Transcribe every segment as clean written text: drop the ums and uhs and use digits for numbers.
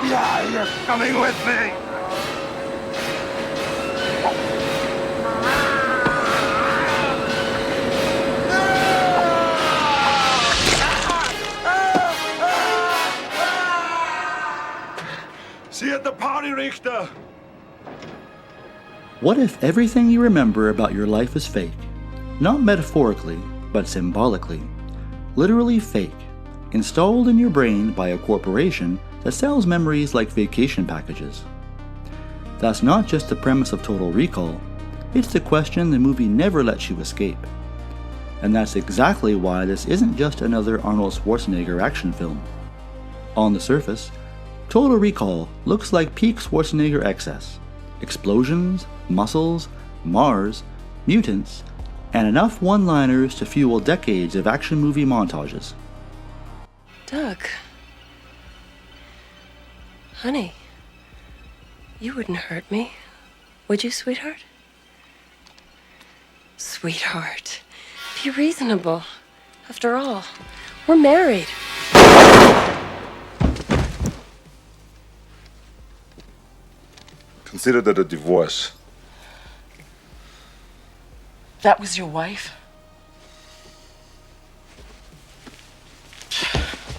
Yeah, you're coming with me! See you at the party, Richter! What if everything you remember about your life is fake? Not metaphorically, but symbolically. Literally fake. Installed in your brain by a corporation that sells memories like vacation packages. That's not just the premise of Total Recall, it's the question the movie never lets you escape. And that's exactly why this isn't just another Arnold Schwarzenegger action film. On the surface, Total Recall looks like peak Schwarzenegger excess. Explosions, muscles, Mars, mutants, and enough one-liners to fuel decades of action movie montages. Doug. Honey, you wouldn't hurt me, would you, sweetheart? Sweetheart, be reasonable. After all, we're married. Consider that a divorce. That was your wife?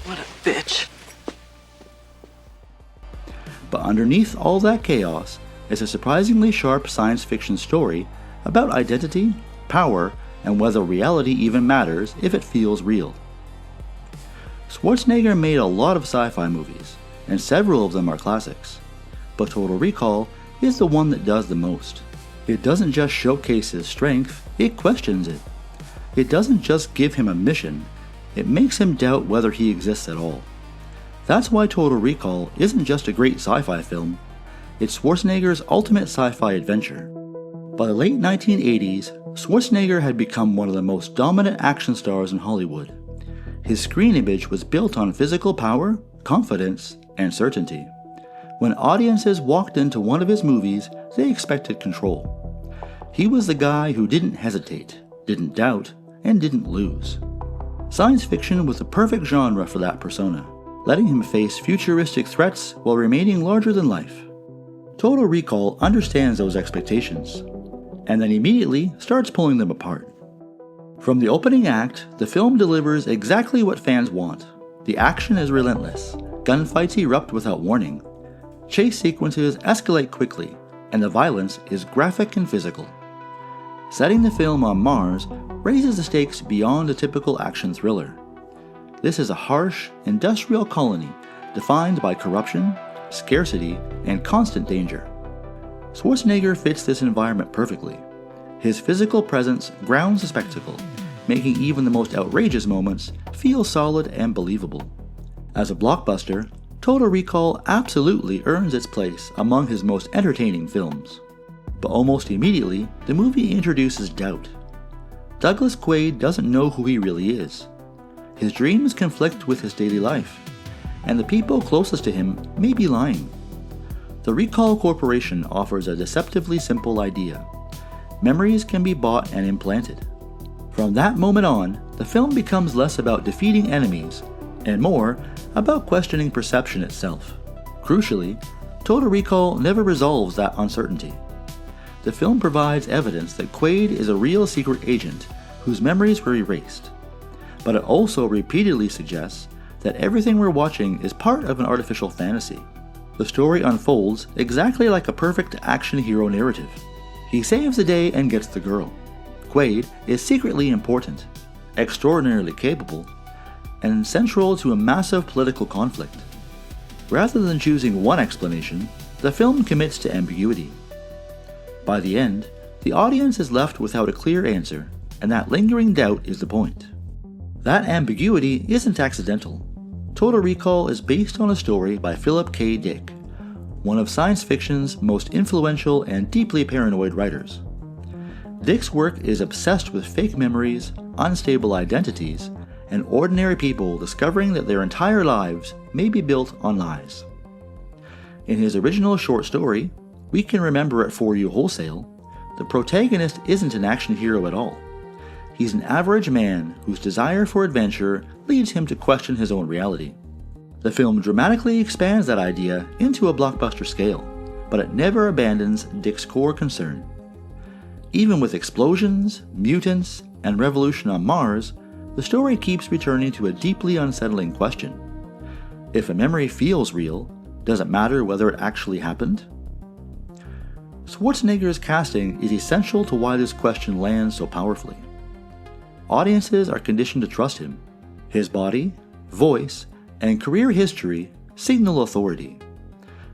What a bitch. But underneath all that chaos is a surprisingly sharp science fiction story about identity, power, and whether reality even matters if it feels real. Schwarzenegger made a lot of sci-fi movies, and several of them are classics. But Total Recall is the one that does the most. It doesn't just showcase his strength, it questions it. It doesn't just give him a mission, it makes him doubt whether he exists at all. That's why Total Recall isn't just a great sci-fi film, it's Schwarzenegger's ultimate sci-fi adventure. By the late 1980s, Schwarzenegger had become one of the most dominant action stars in Hollywood. His screen image was built on physical power, confidence, and certainty. When audiences walked into one of his movies, they expected control. He was the guy who didn't hesitate, didn't doubt, and didn't lose. Science fiction was the perfect genre for that persona, letting him face futuristic threats while remaining larger than life. Total Recall understands those expectations, and then immediately starts pulling them apart. From the opening act, the film delivers exactly what fans want. The action is relentless, gunfights erupt without warning, chase sequences escalate quickly, and the violence is graphic and physical. Setting the film on Mars raises the stakes beyond a typical action thriller. This is a harsh, industrial colony defined by corruption, scarcity, and constant danger. Schwarzenegger fits this environment perfectly. His physical presence grounds the spectacle, making even the most outrageous moments feel solid and believable. As a blockbuster, Total Recall absolutely earns its place among his most entertaining films. But almost immediately, the movie introduces doubt. Douglas Quaid doesn't know who he really is. His dreams conflict with his daily life, and the people closest to him may be lying. The Recall Corporation offers a deceptively simple idea. Memories can be bought and implanted. From that moment on, the film becomes less about defeating enemies and more about questioning perception itself. Crucially, Total Recall never resolves that uncertainty. The film provides evidence that Quaid is a real secret agent whose memories were erased. But it also repeatedly suggests that everything we're watching is part of an artificial fantasy. The story unfolds exactly like a perfect action hero narrative. He saves the day and gets the girl. Quaid is secretly important, extraordinarily capable, and central to a massive political conflict. Rather than choosing one explanation, the film commits to ambiguity. By the end, the audience is left without a clear answer, and that lingering doubt is the point. That ambiguity isn't accidental. Total Recall is based on a story by Philip K. Dick, one of science fiction's most influential and deeply paranoid writers. Dick's work is obsessed with fake memories, unstable identities, and ordinary people discovering that their entire lives may be built on lies. In his original short story, We Can Remember It For You Wholesale, the protagonist isn't an action hero at all. He's an average man whose desire for adventure leads him to question his own reality. The film dramatically expands that idea into a blockbuster scale, but it never abandons Dick's core concern. Even with explosions, mutants, and revolution on Mars, the story keeps returning to a deeply unsettling question. If a memory feels real, does it matter whether it actually happened? Schwarzenegger's casting is essential to why this question lands so powerfully. Audiences are conditioned to trust him. His body, voice, and career history signal authority.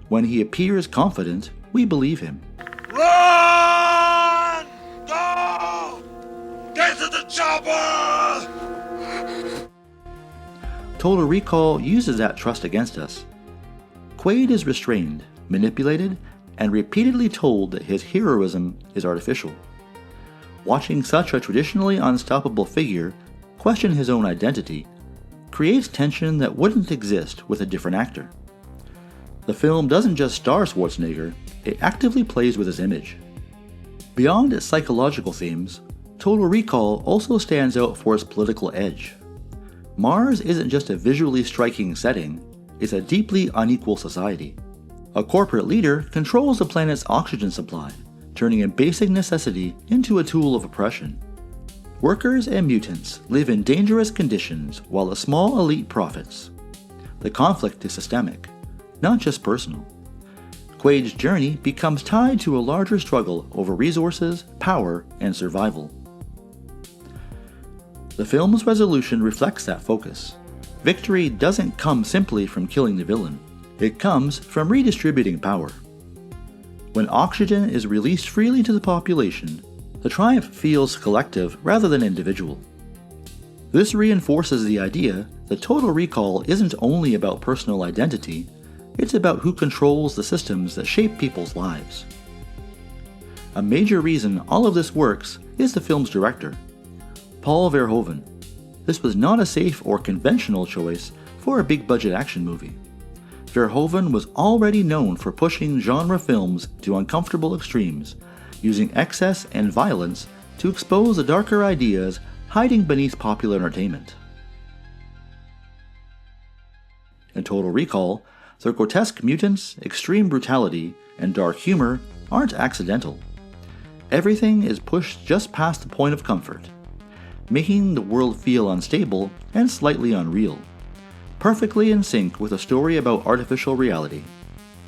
When he appears confident, we believe him. Run! Go! Get to the chopper! Total Recall uses that trust against us. Quaid is restrained, manipulated, and repeatedly told that his heroism is artificial. Watching such a traditionally unstoppable figure question his own identity creates tension that wouldn't exist with a different actor. The film doesn't just star Schwarzenegger, it actively plays with his image. Beyond its psychological themes, Total Recall also stands out for its political edge. Mars isn't just a visually striking setting, it's a deeply unequal society. A corporate leader controls the planet's oxygen supply, turning a basic necessity into a tool of oppression. Workers and mutants live in dangerous conditions while a small elite profits. The conflict is systemic, not just personal. Quaid's journey becomes tied to a larger struggle over resources, power, and survival. The film's resolution reflects that focus. Victory doesn't come simply from killing the villain. It comes from redistributing power. When oxygen is released freely to the population, the triumph feels collective rather than individual. This reinforces the idea that Total Recall isn't only about personal identity, it's about who controls the systems that shape people's lives. A major reason all of this works is the film's director, Paul Verhoeven. This was not a safe or conventional choice for a big-budget action movie. Verhoeven was already known for pushing genre films to uncomfortable extremes, using excess and violence to expose the darker ideas hiding beneath popular entertainment. In Total Recall, the grotesque mutants, extreme brutality, and dark humor aren't accidental. Everything is pushed just past the point of comfort, making the world feel unstable and slightly unreal, perfectly in sync with a story about artificial reality.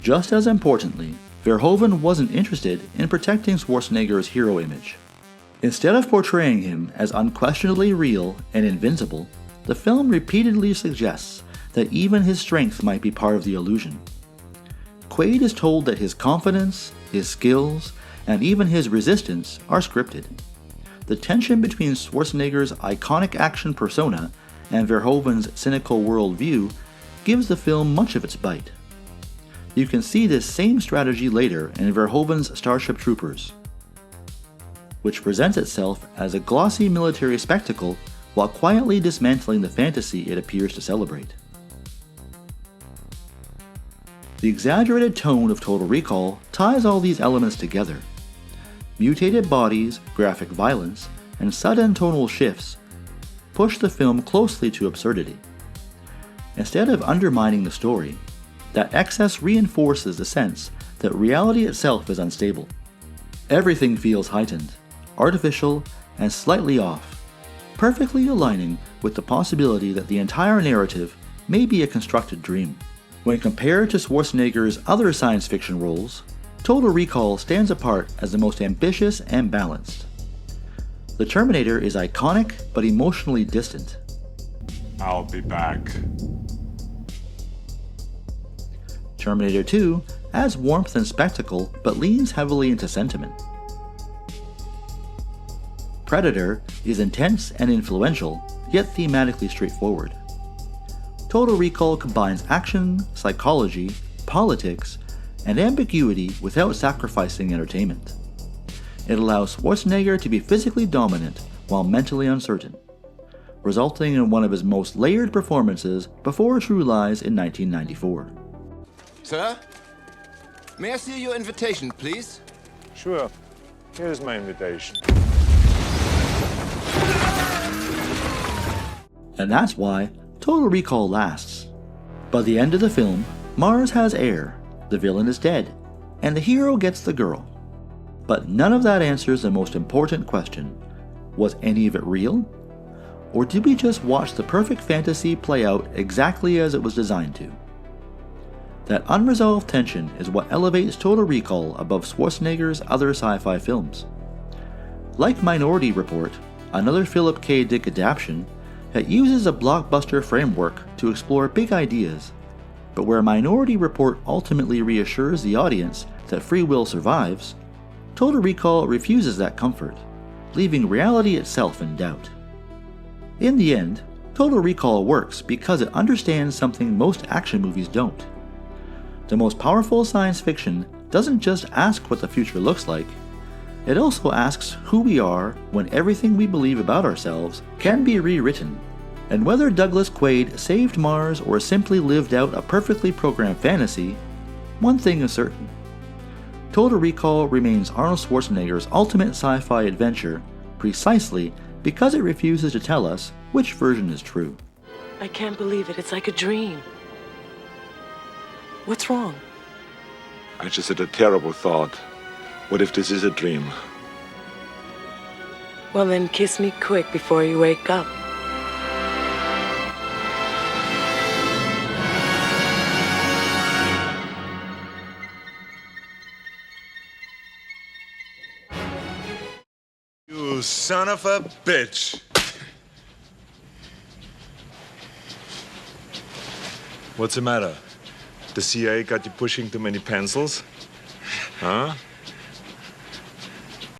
Just as importantly, Verhoeven wasn't interested in protecting Schwarzenegger's hero image. Instead of portraying him as unquestionably real and invincible, the film repeatedly suggests that even his strength might be part of the illusion. Quaid is told that his confidence, his skills, and even his resistance are scripted. The tension between Schwarzenegger's iconic action persona and Verhoeven's cynical worldview gives the film much of its bite. You can see this same strategy later in Verhoeven's Starship Troopers, which presents itself as a glossy military spectacle while quietly dismantling the fantasy it appears to celebrate. The exaggerated tone of Total Recall ties all these elements together. Mutated bodies, graphic violence, and sudden tonal shifts push the film closely to absurdity. Instead of undermining the story, that excess reinforces the sense that reality itself is unstable. Everything feels heightened, artificial, and slightly off, perfectly aligning with the possibility that the entire narrative may be a constructed dream. When compared to Schwarzenegger's other science fiction roles, Total Recall stands apart as the most ambitious and balanced. The Terminator is iconic but emotionally distant. I'll be back. Terminator 2 adds warmth and spectacle but leans heavily into sentiment. Predator is intense and influential, yet thematically straightforward. Total Recall combines action, psychology, politics, and ambiguity without sacrificing entertainment. It allows Schwarzenegger to be physically dominant while mentally uncertain, resulting in one of his most layered performances before True Lies in 1994. Sir? May I see your invitation, please? Sure. Here's my invitation. And that's why Total Recall lasts. By the end of the film, Mars has air, the villain is dead, and the hero gets the girl. But none of that answers the most important question. Was any of it real? Or did we just watch the perfect fantasy play out exactly as it was designed to? That unresolved tension is what elevates Total Recall above Schwarzenegger's other sci-fi films. Like Minority Report, another Philip K. Dick adaptation, it uses a blockbuster framework to explore big ideas, but where Minority Report ultimately reassures the audience that free will survives, Total Recall refuses that comfort, leaving reality itself in doubt. In the end, Total Recall works because it understands something most action movies don't. The most powerful science fiction doesn't just ask what the future looks like, it also asks who we are when everything we believe about ourselves can be rewritten, and whether Douglas Quaid saved Mars or simply lived out a perfectly programmed fantasy, one thing is certain. Total Recall remains Arnold Schwarzenegger's ultimate sci-fi adventure precisely because it refuses to tell us which version is true. I can't believe it. It's like a dream. What's wrong? I just had a terrible thought. What if this is a dream? Well, then kiss me quick before you wake up. You son of a bitch! What's the matter? The CIA got you pushing too many pencils? Huh?